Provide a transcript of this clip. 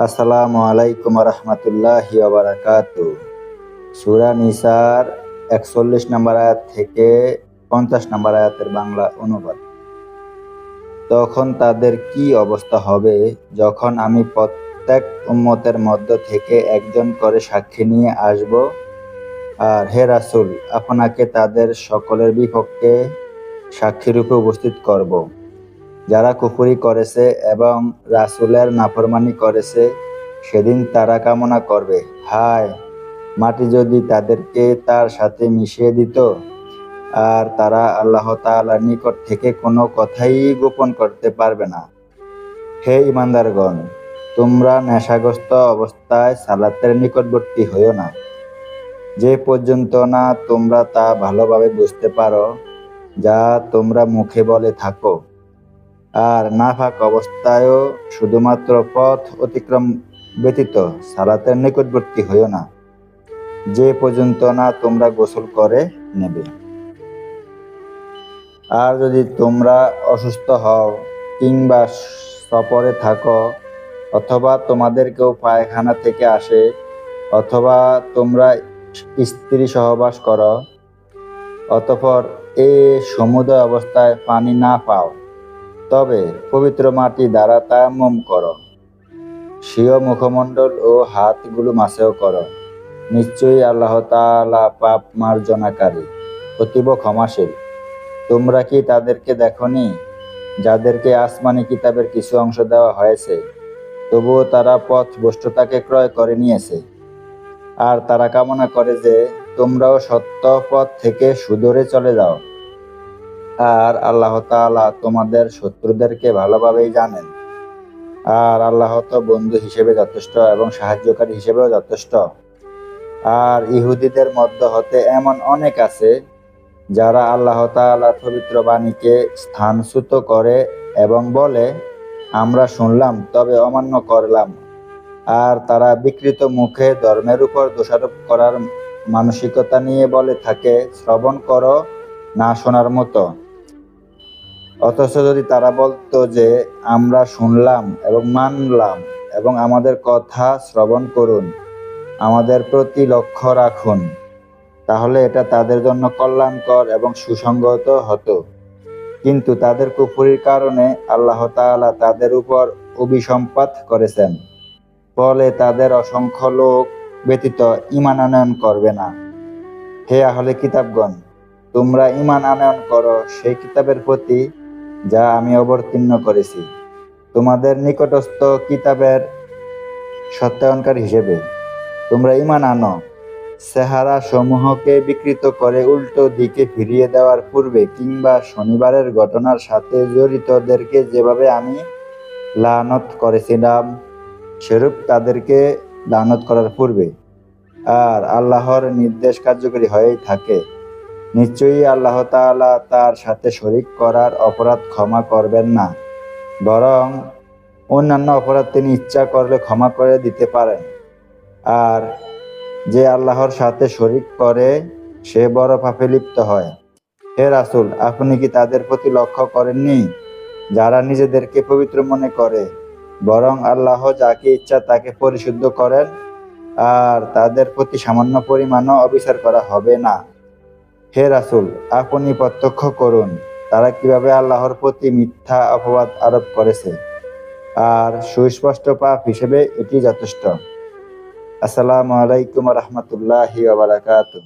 আসসালামু আলাইকুম রহমতুল্লাহি ওয়া বারাকাতুহু। সূরা নিসার ৪১ নম্বর আয়াত থেকে ৫০ নম্বর আয়াতের বাংলা অনুবাদ। তখন তাদের কি অবস্থা হবে যখন আমি প্রত্যেক উম্মতের মধ্য থেকে একজন করে সাক্ষী নিয়ে আসব, আর হে রাসূল, আপনাকে তাদের সকলের বিপক্ষে সাক্ষীরূপে উপস্থিত করব। যারা কুফরি করেছে এবং রাসূলের নাফরমানি করেছে, সেদিন তারা কামনা করবে, হায়, মাটি যদি তাদেরকে তার সাথে মিশিয়ে দিত, আর তারা আল্লাহ তাআলার নিকট থেকে কোনো কথাই গোপন করতে পারবে না। হে ঈমানদারগণ, তোমরা নেশাগ্রস্ত অবস্থায় সালাতের নিকটবর্তী হইও না, যে পর্যন্ত না তোমরা তা ভালোভাবে বুঝতে পারো যা তোমরা মুখে বলে থাকো। আর নাফাক অবস্থায়ও শুধুমাত্র পথ অতিক্রম ব্যতীত সালাতের নিকটবর্তী হইও না, যে পর্যন্ত না তোমরা গোসল করে নেবে। আর যদি তোমরা অসুস্থ হও কিংবা সফরে থাকো, অথবা তোমাদের কেউ পায়খানা থেকে আসে, অথবা তোমরা স্ত্রী সহবাস করো, অতঃপর এ সমুদয় অবস্থায় পানি না পাও, তবে পবিত্র মাটি দ্বারা তায়াম্মুম করো, স্বীয় মুখমণ্ডল ও হাতগুলো মাসেও করো। নিশ্চয়ই আল্লাহ তাআলা পাপ মার্জনাকারী, অতীব ক্ষমাশীল। তোমরা কি তাদেরকে দেখনি যাদেরকে আসমানি কিতাবের কিছু অংশ দেওয়া হয়েছে, তবুও তারা পথভ্রষ্টতাকে ক্রয় করে নিয়েছে, আর তারা কামনা করে যে তোমরাও সত্য পথ থেকে সুদূরে চলে যাও। আর আল্লাহ তাআলা তোমাদের শত্রুদেরকে ভালোভাবেই জানেন, আর আল্লাহ তো বন্ধু হিসেবে যথেষ্ট এবং সাহায্যকারী হিসেবেও যথেষ্ট। আর ইহুদিদের মধ্য হতে এমন অনেক আছে যারা আল্লাহ তাআলার পবিত্র বাণীকে স্থানচ্যুত করে এবং বলে, আমরা শুনলাম তবে অমান্য করলাম। আর তারা বিকৃত মুখে ধর্মের উপর দোষারোপ করার মানসিকতা নিয়ে বলে থাকে, শ্রবণ করো না শোনার মতো। অথচ যদি তারা বলতো যে আমরা শুনলাম এবং মানলাম এবং আমাদের কথা শ্রবণ করুন, আমাদের প্রতি লক্ষ্য রাখুন, তাহলে এটা তাদের জন্য কল্যাণকর এবং সুসংগত হতো। কিন্তু তাদের কুফরির কারণে আল্লাহ তাআলা তাদের উপর অভিসম্পাত করেছেন, ফলে তাদের অসংখ্য লোক ব্যতীত ঈমান আনয়ন করবে না। হে আহলে কিতাবগণ, তোমরা ঈমান আনয়ন করো সেই কিতাবের প্রতি যা আমি অবতীর্ণ করেছি, তোমাদের নিকটস্থ কিতাবের সত্যায়নকারী হিসেবে। তোমরা ঈমান আনো, চেহারা সমূহকে বিকৃত করে উল্টো দিকে ফিরিয়ে দেওয়ার পূর্বে, কিংবা শনিবারের ঘটনার সাথে জড়িতদেরকে যেভাবে আমি লানত করেছিলাম, সেরূপ তাদেরকে লানত করার পূর্বে। আর আল্লাহর নির্দেশ কার্যকরী হয়েই থাকে। নিশ্চয়ই আল্লাহ তাআলা তার সাথে শরীক করার অপরাধ ক্ষমা করবেন না, বরং অন্যান্য অপরাধ তিনি ইচ্ছা করলে ক্ষমা করে দিতে পারেন। আর যে আল্লাহর সাথে শরীক করে সে বড় পাপে লিপ্ত হয়। হে রাসূল, আপনি কি তাদের প্রতি লক্ষ্য করেননি যারা নিজেদেরকে পবিত্র মনে করে, বরং আল্লাহ যাকে ইচ্ছা তাকে পরিশুদ্ধ করেন, আর তাদের প্রতি সামান্য পরিমাণও অবিচার করা হবে না। হে রাসূল, আপনি প্রত্যক্ষ করুন তারা কিভাবে আল্লাহর প্রতি মিথ্যা অপবাদ আরোপ করেছে, আর সুস্পষ্ট পাপ হিসেবে এটি যথেষ্ট। আসসালামু আলাইকুম রহমতুল্লাহি ওয়া বারাকাতুহু।